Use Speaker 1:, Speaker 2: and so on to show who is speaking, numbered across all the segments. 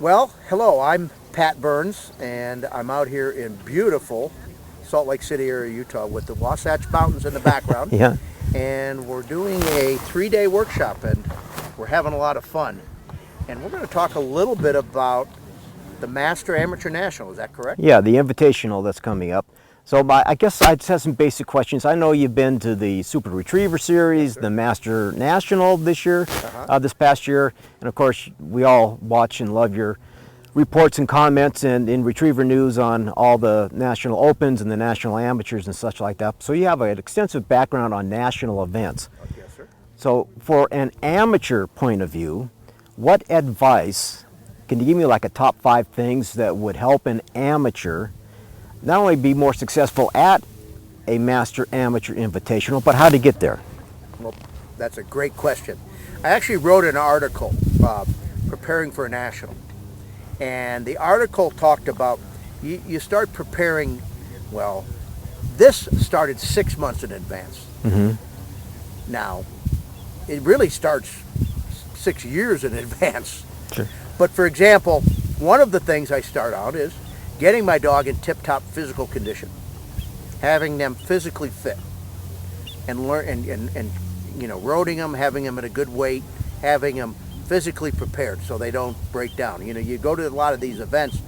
Speaker 1: Well, hello, I'm Pat Burns, and I'm out here in beautiful Salt Lake City area, Utah, with the Wasatch Mountains in the background.
Speaker 2: Yeah.
Speaker 1: And we're doing a 3-day workshop, and we're having a lot of fun. And we're going to talk a little bit about the Master Amateur National. Is that correct?
Speaker 2: Yeah, the invitational that's coming up. So I guess I just have some basic questions. I know you've been to the Super Retriever
Speaker 1: Yes,
Speaker 2: Series,
Speaker 1: sir.
Speaker 2: the Master National this year,
Speaker 1: Uh-huh.
Speaker 2: this past year, and of course we all watch and love your reports and comments and in Retriever News on all the National Opens and the National Amateurs and such like that. So you have an extensive background on national events.
Speaker 1: Yes, sir.
Speaker 2: So for an amateur point of view, what advice can you give me, like a top 5 things that would help an amateur not only be more successful at a Master Amateur Invitational, but how to get there?
Speaker 1: Well, that's a great question. I actually wrote an article preparing for a national. And the article talked about you start preparing, well, this started 6 months in advance. Now, it really starts 6 years in advance.
Speaker 2: Sure.
Speaker 1: But for example, one of the things I start out is getting my dog in tip-top physical condition, having them physically fit, and learn and roading them, having them at a good weight, having them physically prepared so they don't break down. You go to a lot of these events.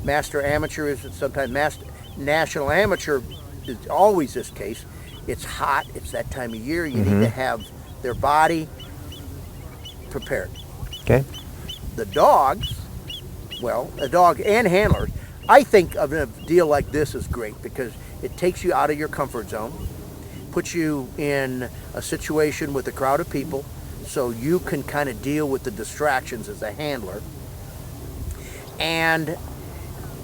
Speaker 1: Master Amateur is sometimes National Amateur is always this case. It's hot. It's that time of year. You need to have their body prepared.
Speaker 2: Okay.
Speaker 1: The dogs, well, a dog and handlers, I think of a deal like this is great because it takes you out of your comfort zone, puts you in a situation with a crowd of people so you can kind of deal with the distractions as a handler. And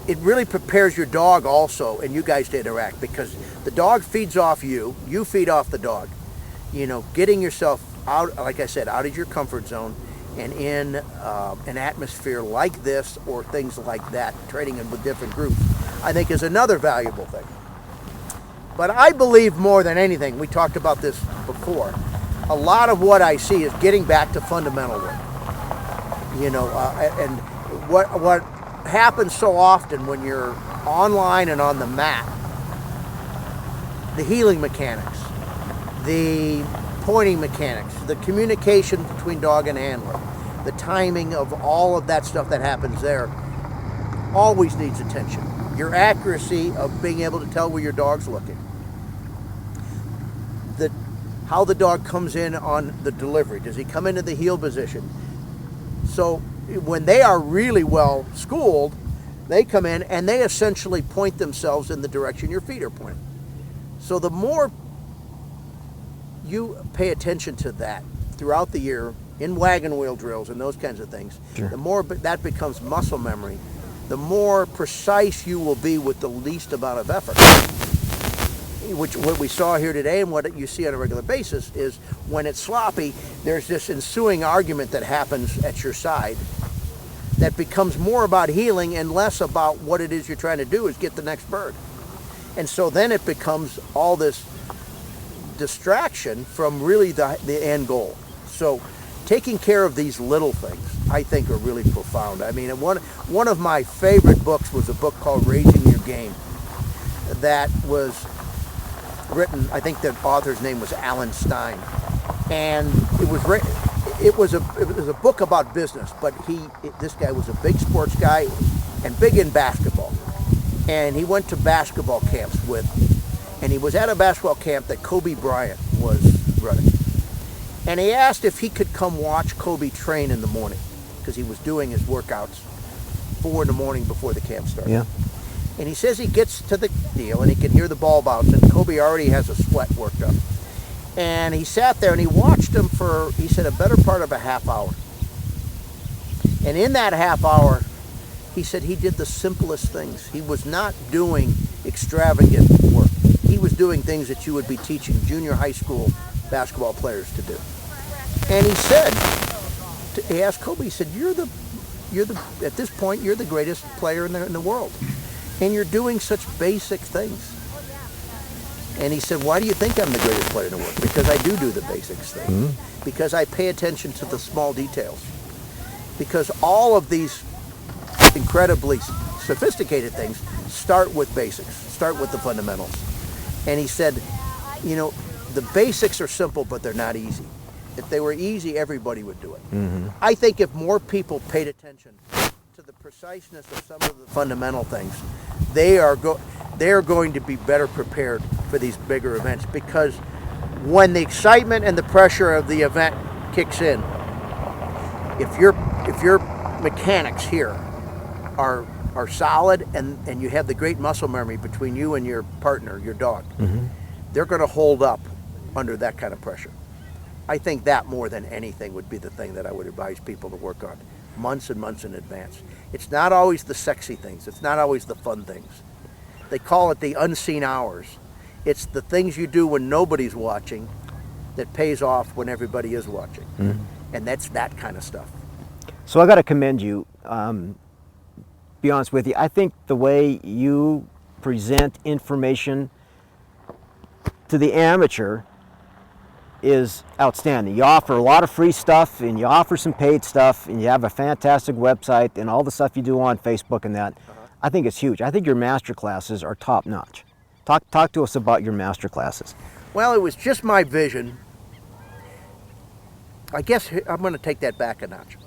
Speaker 1: it really prepares your dog also and you guys to interact because the dog feeds off you, you feed off the dog. Getting yourself out, like I said, out of your comfort zone and in an atmosphere like this or things like that, training in with different groups, I think is another valuable thing. But I believe more than anything, we talked about this before, a lot of what I see is getting back to fundamental work. And what happens so often when you're online and on the mat, the heeling mechanics, the pointing mechanics, the communication between dog and handler, the timing of all of that stuff that happens there always needs attention. Your accuracy of being able to tell where your dog's looking. How the dog comes in on the delivery. Does he come into the heel position? So when they are really well schooled, they come in and they essentially point themselves in the direction your feet are pointing. So the more you pay attention to that throughout the year in wagon wheel drills and those kinds of things,
Speaker 2: Sure.
Speaker 1: the more that becomes muscle memory, the more precise you will be with the least amount of effort. Which what we saw here today and what you see on a regular basis is when it's sloppy, there's this ensuing argument that happens at your side that becomes more about healing and less about what it is you're trying to do is get the next bird. And so then it becomes all this distraction from really the end goal. So taking care of these little things, I think, are really profound. I mean, one of my favorite books was a book called Raising Your Game that was written, I think the author's name was Alan Stein, and it was a book about business. But this guy was a big sports guy and big in basketball, and he went to basketball camps and he was at a basketball camp that Kobe Bryant was running, and he asked if he could come watch Kobe train in the morning because he was doing his workouts 4 in the morning before the camp started.
Speaker 2: Yeah.
Speaker 1: And he says he gets to the deal and he can hear the ball bounce and Kobe already has a sweat worked up. And he sat there and he watched him for, he said, a better part of a half hour. And in that half hour, he said he did the simplest things. He was not doing extravagant work. He was doing things that you would be teaching junior high school basketball players to do. And he said, he asked Kobe, he said, at this point, you're the greatest player in the world. And you're doing such basic things. And he said, why do you think I'm the greatest player in the world? Because I do the basics things. Because I pay attention to the small details. Because all of these incredibly sophisticated things, start with basics, start with the fundamentals. And he said, you know, the basics are simple, but they're not easy. If they were easy, everybody would do it. I think if more people paid attention to the preciseness of some of the fundamental things, they are going to be better prepared for these bigger events, because when the excitement and the pressure of the event kicks in, if your mechanics here are solid and you have the great muscle memory between you and your partner, your dog, they're going to hold up under that kind of pressure. I think that more than anything would be the thing that I would advise people to work on months and months in advance. It's not always the sexy things. It's not always the fun things. They call it the unseen hours. It's the things you do when nobody's watching that pays off when everybody is watching. And that's that kind of stuff.
Speaker 2: So I got to commend you. Be honest with you, I think the way you present information to the amateur is outstanding. You offer a lot of free stuff, and you offer some paid stuff, and you have a fantastic website and all the stuff you do on Facebook and that. I think it's huge. I think your master classes are top notch. Talk to us about your master classes.
Speaker 1: Well, it was just my vision. I guess I'm going to take that back a notch.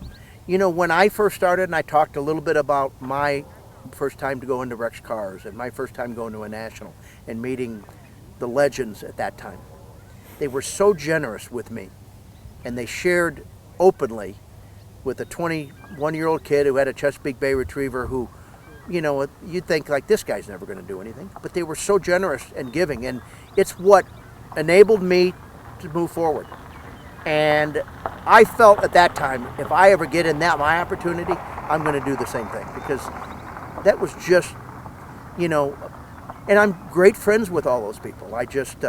Speaker 1: You know, when I first started, and I talked a little bit about my first time to go into Rex Cars and my first time going to a national and meeting the legends at that time. They were so generous with me, and they shared openly with a 21-year-old kid who had a Chesapeake Bay Retriever who, you know, you'd think like, this guy's never going to do anything. But they were so generous and giving, and it's what enabled me to move forward. And I felt at that time, if I ever get in my opportunity, I'm going to do the same thing, because that was just, you know, and I'm great friends with all those people. I just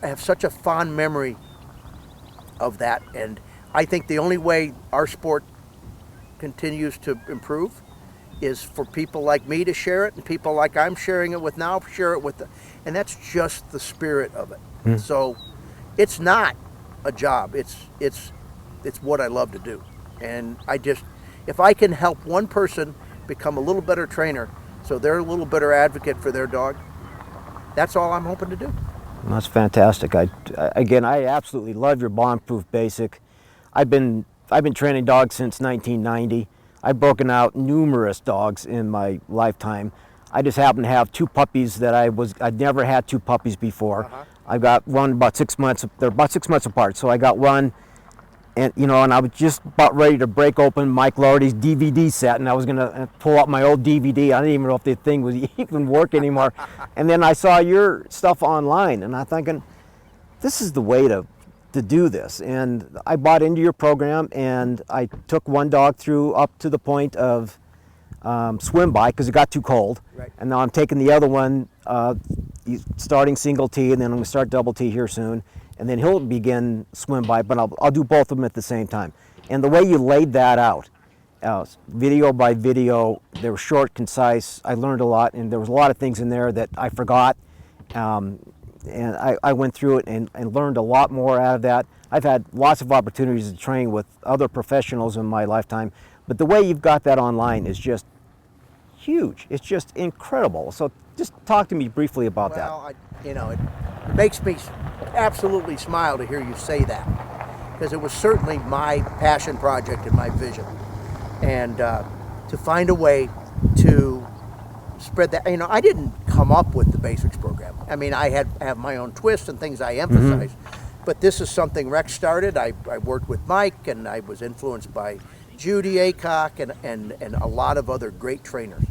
Speaker 1: have such a fond memory of that. And I think the only way our sport continues to improve is for people like me to share it, and people like I'm sharing it with now share it with them. And that's just the spirit of it. So it's not a job. It's what I love to do. And if I can help one person become a little better trainer so they're a little better advocate for their dog, that's all I'm hoping to do.
Speaker 2: That's fantastic. I absolutely love your bomb-proof basic. I've been training dogs since 1990. I've broken out numerous dogs in my lifetime. I just happen to have two puppies that I'd never had two puppies before. I got one about 6 months. They're about 6 months apart. So I got one, and and I was just about ready to break open Mike Lordy's DVD set, and I was gonna pull out my old DVD. I didn't even know if the thing was even work anymore. And then I saw your stuff online, and I'm thinking, this is the way to do this. And I bought into your program, and I took one dog through up to the point of swim by because it got too cold.
Speaker 1: Right.
Speaker 2: And now I'm taking the other one, starting single T, and then I'm going to start double T here soon. And then he'll begin swim by, but I'll do both of them at the same time. And the way you laid that out, video by video, they were short, concise. I learned a lot, and there was a lot of things in there that I forgot. And I went through it and learned a lot more out of that. I've had lots of opportunities to train with other professionals in my lifetime, but the way you've got that online is just huge. It's just incredible. So just talk to me briefly about that.
Speaker 1: Well, it makes me absolutely smile to hear you say that, because it was certainly my passion project and my vision. And to find a way to spread that, I didn't come up with the basics program. I mean, I have my own twists and things I emphasize, but this is something Rex started. I worked with Mike, and I was influenced by Judy Aycock and a lot of other great trainers.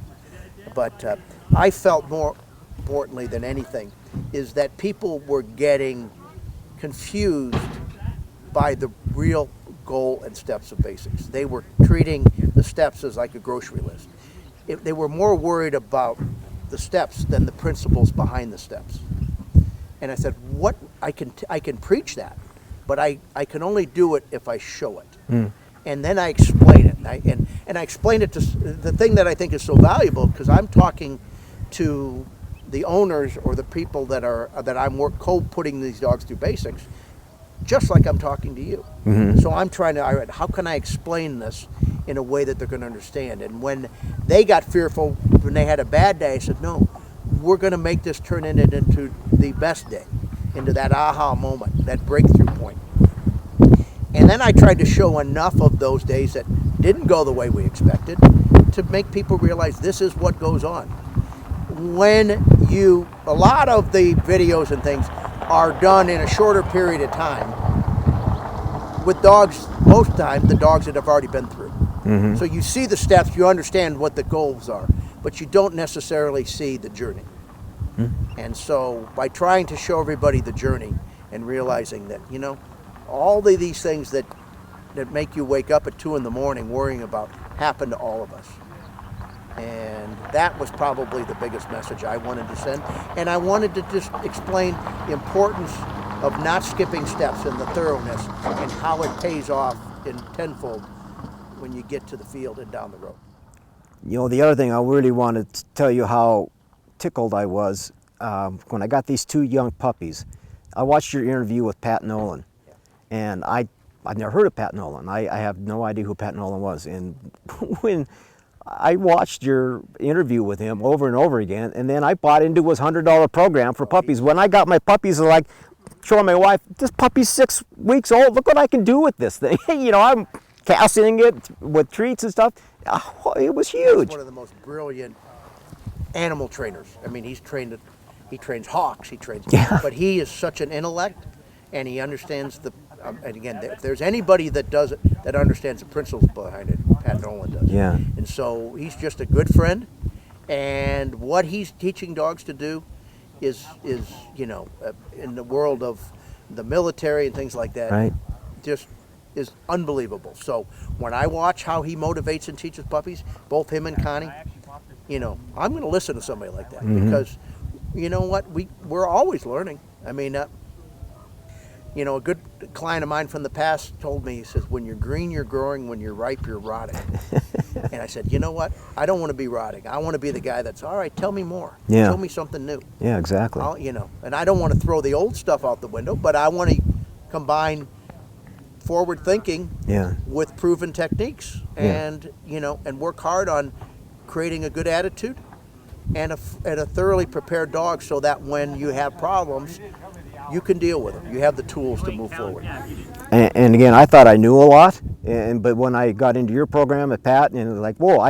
Speaker 1: But I felt more importantly than anything is that people were getting confused by the real goal and steps of basics. They were treating the steps as like a grocery list. They were more worried about the steps than the principles behind the steps. And I said, I can preach that, but I can only do it if I show it. And then I explain it. And I explain it to the thing that I think is so valuable, because I'm talking to the owners or the people that I'm co-putting these dogs through basics, just like I'm talking to you. So I'm trying to, how can I explain this in a way that they're going to understand. And when they got fearful, when they had a bad day, I said, no, we're going to make this turn into the best day, into that aha moment, that breakthrough point. And then I tried to show enough of those days that didn't go the way we expected to make people realize this is what goes on. A lot of the videos and things are done in a shorter period of time with dogs, most of the time, the dogs that have already been through. Mm-hmm. So you see the steps, you understand what the goals are, but you don't necessarily see the journey. Mm-hmm. And so by trying to show everybody the journey and realizing that, all these things that make you wake up at 2 in the morning worrying about happen to all of us. And that was probably the biggest message I wanted to send. And I wanted to just explain the importance of not skipping steps and the thoroughness and how it pays off in tenfold when you get to the field and down the road.
Speaker 2: The other thing I really wanted to tell you how tickled I was when I got these 2 young puppies. I watched your interview with Pat Nolan, and I'd never heard of Pat Nolan. I have no idea who Pat Nolan was. And when I watched your interview with him over and over again, and then I bought into his $100 program for puppies. When I got my puppies, like showing my wife, this puppy's 6 weeks old. Look what I can do with this thing. I'm casting it with treats and stuff. Oh, it was huge.
Speaker 1: He's one of the most brilliant animal trainers. I mean, he trains hawks. But he is such an intellect, and he understands and again, if there's anybody that does it, that understands the principles behind it, Pat Nolan does.
Speaker 2: Yeah.
Speaker 1: And so he's just a good friend, and what he's teaching dogs to do is in the world of the military and things like that,
Speaker 2: right,
Speaker 1: just is unbelievable. So when I watch how he motivates and teaches puppies, both him and Connie, I'm going to listen to somebody like that. Mm-hmm. Because you know what, we're always learning. I mean, a good client of mine from the past told me, he says, when you're green, you're growing. When you're ripe, you're rotting. And I said, you know what? I don't want to be rotting. I want to be the guy that's, all right, tell me more.
Speaker 2: Yeah.
Speaker 1: Tell me something new.
Speaker 2: Yeah, exactly.
Speaker 1: And I don't want to throw the old stuff out the window, but I want to combine forward thinking with proven techniques and, and work hard on creating a good attitude and a thoroughly prepared dog so that when you have problems, you can deal with them. You have the tools to move forward.
Speaker 2: And again, I thought I knew a lot, but when I got into your program at Pat, and like, whoa,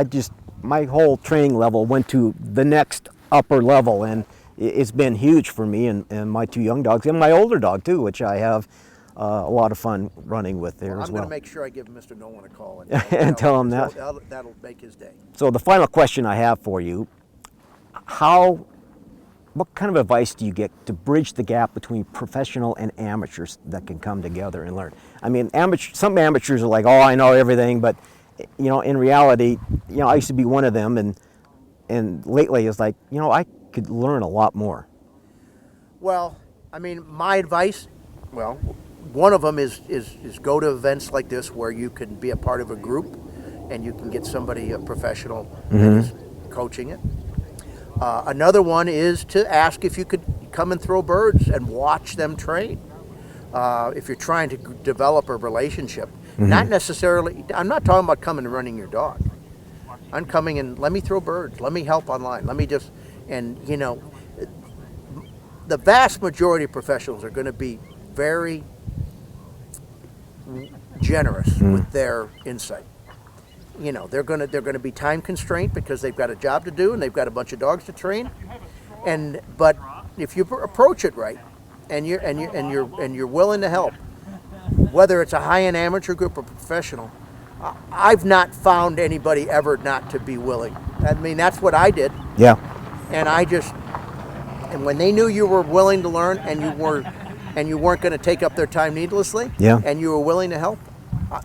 Speaker 2: my whole training level went to the next upper level, and it's been huge for me and my 2 young dogs, and my older dog too, which I have a lot of fun running with there as well.
Speaker 1: I'm going to make sure I give Mr. Nolan a call
Speaker 2: and tell him that.
Speaker 1: That'll make his day.
Speaker 2: So the final question I have for you, what kind of advice do you get to bridge the gap between professional and amateurs that can come together and learn? I mean, some amateurs are like, oh, I know everything, but in reality, I used to be one of them, and lately it's like, I could learn a lot more.
Speaker 1: Well, I mean, my advice, one of them is go to events like this where you can be a part of a group and you can get somebody, a professional, that is coaching it. Another one is to ask if you could come and throw birds and watch them train. If you're trying to develop a relationship, not necessarily, I'm not talking about coming and running your dog. I'm coming and let me throw birds, let me help online, let me just, the vast majority of professionals are going to be very generous with their insight. They're going to be time constrained because they've got a job to do and they've got a bunch of dogs to train. But if you approach it right, and you're willing to help, whether it's a high-end amateur group or professional, I've not found anybody ever not to be willing. I mean, that's what I did.
Speaker 2: Yeah.
Speaker 1: And when they knew you were willing to learn and you weren't going to take up their time needlessly, and you were willing to help,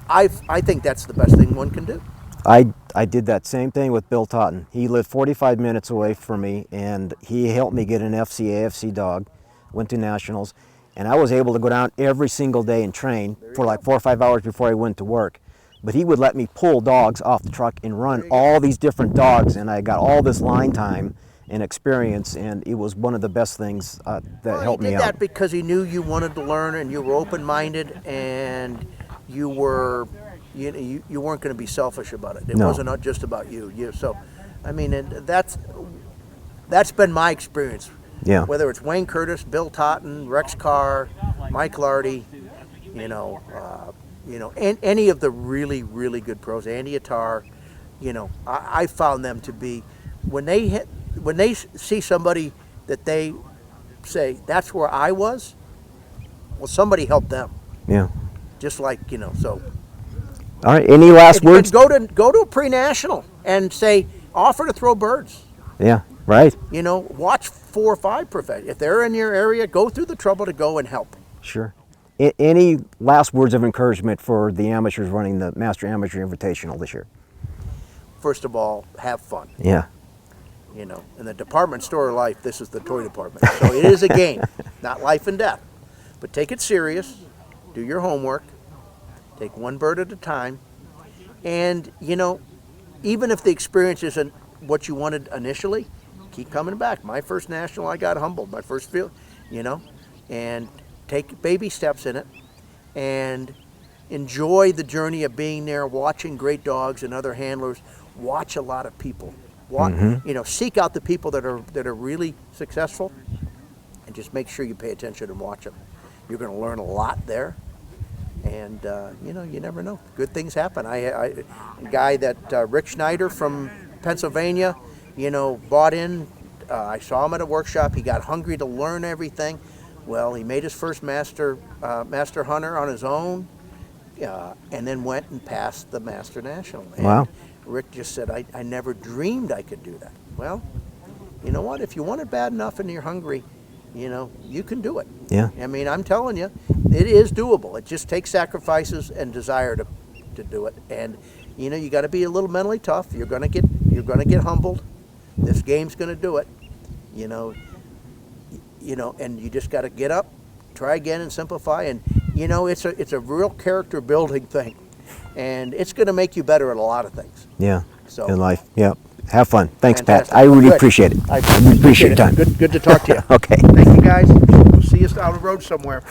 Speaker 1: I think that's the best thing one can do.
Speaker 2: I did that same thing with Bill Totten. He lived 45 minutes away from me, and he helped me get an AFC dog, went to nationals, and I was able to go down every single day and train for like 4 or 5 hours before I went to work. But he would let me pull dogs off the truck and run all these different dogs, and I got all this line time and experience, and it was one of the best things that helped me out.
Speaker 1: He did that because he knew you wanted to learn and you were open-minded and you were you weren't going to be selfish about it. It
Speaker 2: No.
Speaker 1: wasn't just about you. So, I mean, and that's been my experience.
Speaker 2: Yeah.
Speaker 1: Whether it's Wayne Curtis, Bill Totten, Rex Carr, Mike Lardy, and any of the really, really good pros, Andy Attar, I found them to be, when they see somebody that they say, that's where I was, well, somebody helped them.
Speaker 2: Yeah.
Speaker 1: Just like, so.
Speaker 2: All right. Any last
Speaker 1: And
Speaker 2: words?
Speaker 1: go to a pre-national and say, offer to throw birds.
Speaker 2: Yeah. Right.
Speaker 1: Watch 4 or 5 professionals. If they're in your area, go through the trouble to go and help.
Speaker 2: Sure. Any last words of encouragement for the amateurs running the Master Amateur Invitational this year?
Speaker 1: First of all, have fun.
Speaker 2: Yeah.
Speaker 1: In the department store of life, this is the toy department. So it is a game, not life and death. But take it serious. Do your homework. Take one bird at a time. And, even if the experience isn't what you wanted initially, keep coming back. My first national, I got humbled. My first field, and take baby steps in it and enjoy the journey of being there, watching great dogs and other handlers. Watch a lot of people. Seek out the people that are really successful, and just make sure you pay attention and watch them. You're going to learn a lot there, and you never know. Good things happen. A guy that Rick Schneider from Pennsylvania, bought in. I saw him at a workshop. He got hungry to learn everything. Well, he made his first master hunter on his own, and then went and passed the Master National. And
Speaker 2: Wow.
Speaker 1: Rick just said, I never dreamed I could do that. Well, you know what? If you want it bad enough and you're hungry, you can do it.
Speaker 2: Yeah.
Speaker 1: I mean, I'm telling you, it is doable. It just takes sacrifices and desire to do it. And, you got to be a little mentally tough. You're gonna get humbled. This game's gonna do it. And you just got to get up, try again, and simplify. And it's a real character building thing, and it's going to make you better at a lot of things.
Speaker 2: Yeah.
Speaker 1: So
Speaker 2: In life. Yeah. Have fun. Thanks,
Speaker 1: fantastic.
Speaker 2: Pat. I really
Speaker 1: Good.
Speaker 2: appreciate it.
Speaker 1: I
Speaker 2: appreciate your time.
Speaker 1: Good to talk to you.
Speaker 2: Okay.
Speaker 1: Thank you, guys. We'll see you down the road somewhere.